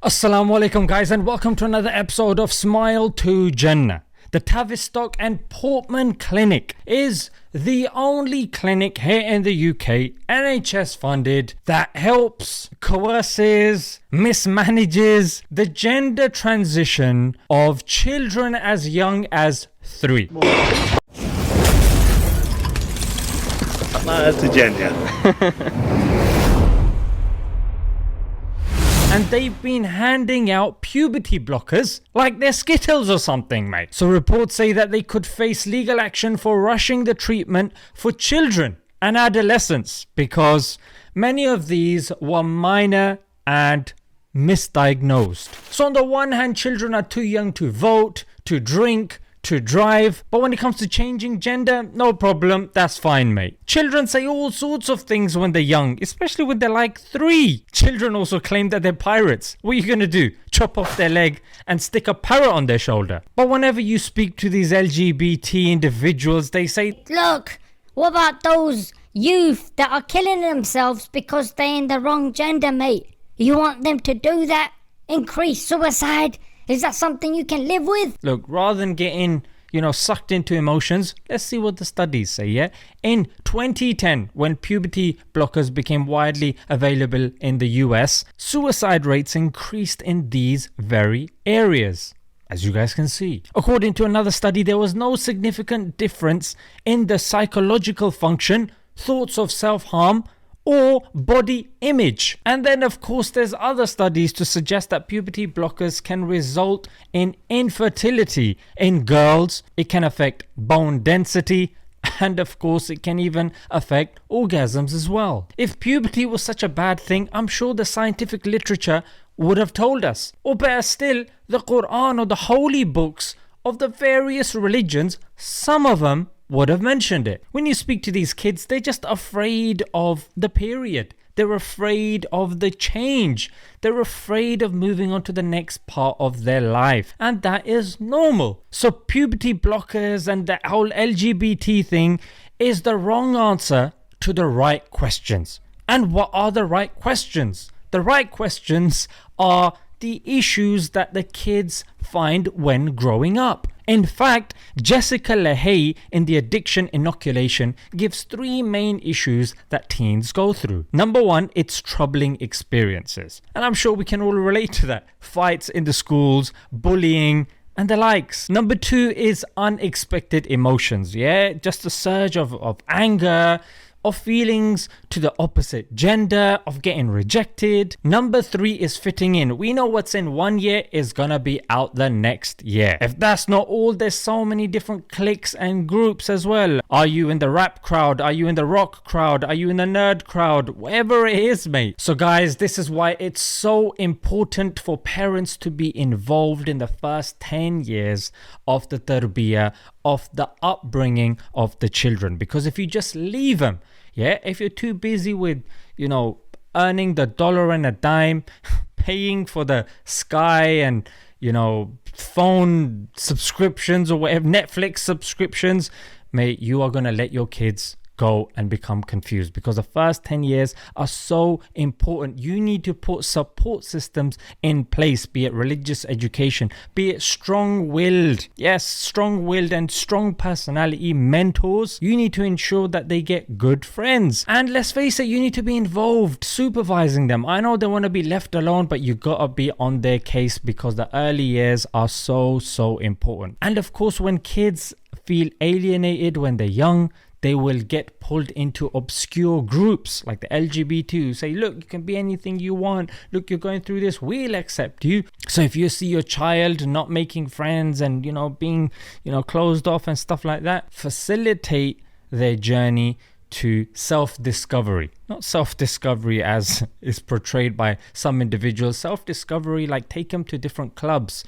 Assalamu alaikum guys, and welcome to another episode of Smile to Jannah. The Tavistock and Portman Clinic is the only clinic here in the UK, NHS funded, that helps, coerces, mismanages the gender transition of children as young as 3. Smile to Jannah. And they've been handing out puberty blockers like they're Skittles or something, mate. So reports say that they could face legal action for rushing the treatment for children and adolescents because many of these were minor and misdiagnosed. So on the one hand, children are too young to vote, to drink, to drive, but when it comes to changing gender, no problem, that's fine, mate. Children say all sorts of things when they're young, especially when they're like 3. Children also claim that they're pirates. What are you gonna do? Chop off their leg and stick a parrot on their shoulder? But whenever you speak to these LGBT individuals, they say, look, what about those youth that are killing themselves because they're in the wrong gender, mate? You want them to do that? Increase suicide? Is that something you can live with? Look, rather than getting, sucked into emotions, let's see what the studies say, yeah? In 2010, when puberty blockers became widely available in the US, suicide rates increased in these very areas, as you guys can see. According to another study, there was no significant difference in the psychological function, thoughts of self-harm, or body image. And then of course there's other studies to suggest that puberty blockers can result in infertility in girls. It can affect bone density, and of course it can even affect orgasms as well. If puberty was such a bad thing, I'm sure the scientific literature would have told us. Or better still, the Quran or the holy books of the various religions, some of them would have mentioned it. When you speak to these kids, they're just afraid of the period. They're afraid of the change. They're afraid of moving on to the next part of their life. And that is normal. So puberty blockers and the whole LGBT thing is the wrong answer to the right questions. And what are the right questions? The right questions are the issues that the kids find when growing up. In fact, Jessica LaHaye in the Addiction Inoculation gives 3 main issues that teens go through. Number 1, it's troubling experiences. And I'm sure we can all relate to that. Fights in the schools, bullying, and the likes. Number 2 is unexpected emotions. Yeah, just a surge of anger, of feelings to the opposite gender, of getting rejected. Number 3 is fitting in. We know what's in one year is gonna be out the next year. If that's not all, there's so many different cliques and groups as well. Are you in the rap crowd? Are you in the rock crowd? Are you in the nerd crowd? Whatever it is, mate. So guys, this is why it's so important for parents to be involved in the first 10 years of the tarbiyah, of the upbringing of the children. Because if you just leave them, if you're too busy with, earning the dollar and a dime, paying for the Sky and, phone subscriptions or whatever, Netflix subscriptions, mate, you are going to let your kids go and become confused, because the first 10 years are so important. You need to put support systems in place, be it religious education, be it strong-willed and strong personality mentors. You need to ensure that they get good friends, and let's face it, you need to be involved, supervising them. I know they want to be left alone, but you gotta be on their case, because the early years are so important. And of course, when kids feel alienated when they're young, they will get pulled into obscure groups like the LGBT who say, look, you can be anything you want. Look, you're going through this, we'll accept you. So if you see your child not making friends and, being, closed off and stuff like that, facilitate their journey to self-discovery. Not self-discovery as is portrayed by some individuals. Self-discovery, like take them to different clubs,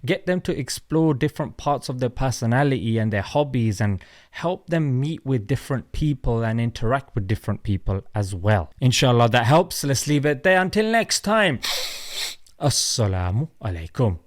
get them to explore different parts of their personality and their hobbies, and help them meet with different people and interact with different people as well. Inshallah that helps. Let's leave it there until next time. Assalamu alaikum.